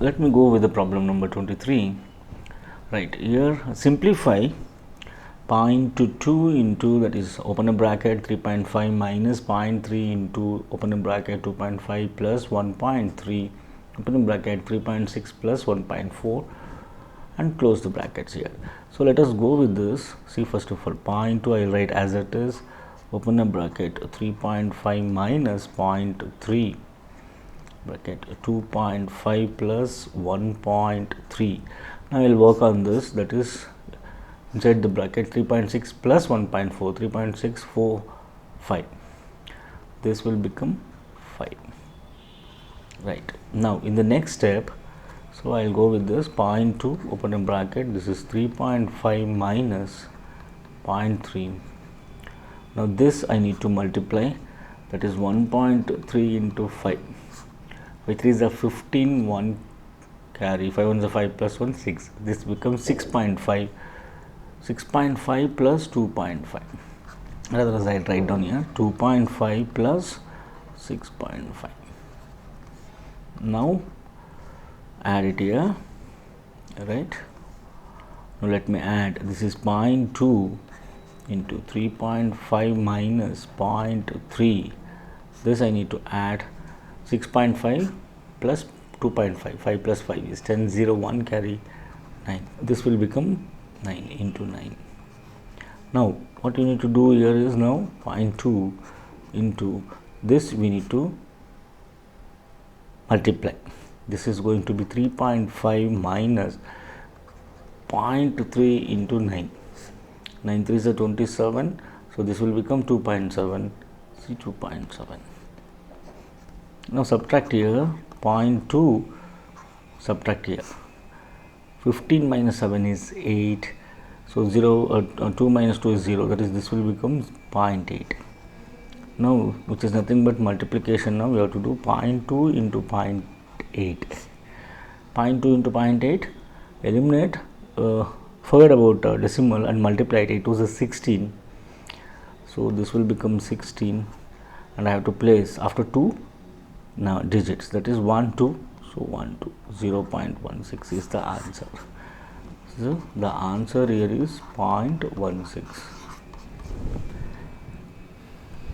let me go with the problem number 23. Right, here simplify 0.2 into, that is open a bracket 3.5 minus 0.3 into open a bracket 2.5 plus 1.3 open a bracket 3.6 plus 1.4 and close the brackets here. So let us go with this. See, first of all 0.2 I will write as it is, open a bracket 3.5 minus 0.3 bracket 2.5 plus 1.3. now I will work on this, that is inside the bracket 3.6 plus 1.4, 3.645, this will become 5. Right, now in the next step, so I will go with this 0.2 open a bracket, this is 3.5 minus 0.3. now this I need to multiply, that is 1.3 into 5, which is a 15, 1 carry, 5 ones are 5 plus 1 6, this becomes 6.5, 6.5 plus 2.5, rather as I write down here 2.5 plus 6.5. now add it here, right. Now let me add, this is 0.2 into 3.5 minus 0.3, this I need to add 6.5 plus 2.5, 5 plus 5 is 10, 0, 1 carry 9, this will become 9 into 9. now what you need to do here is, now 0.2 into this we need to multiply, this is going to be 3.5 minus 0.3 into 9, 9 3 is 27, so this will become 2.7, see 2.7. now subtract here 0.2, subtract here 15 minus 7 is 8, so 2 minus 2 is 0, that is this will become 0.8. now which is nothing but multiplication. now we have to do 0.2 into 0.8, 0.2 into 0.8, eliminate, forget about decimal and multiply it, it was a 16, so this will become 16 and I have to place after 2 now digits, that is 1 2, so 1 2, 0.16 is the answer. So the answer here is 0.16.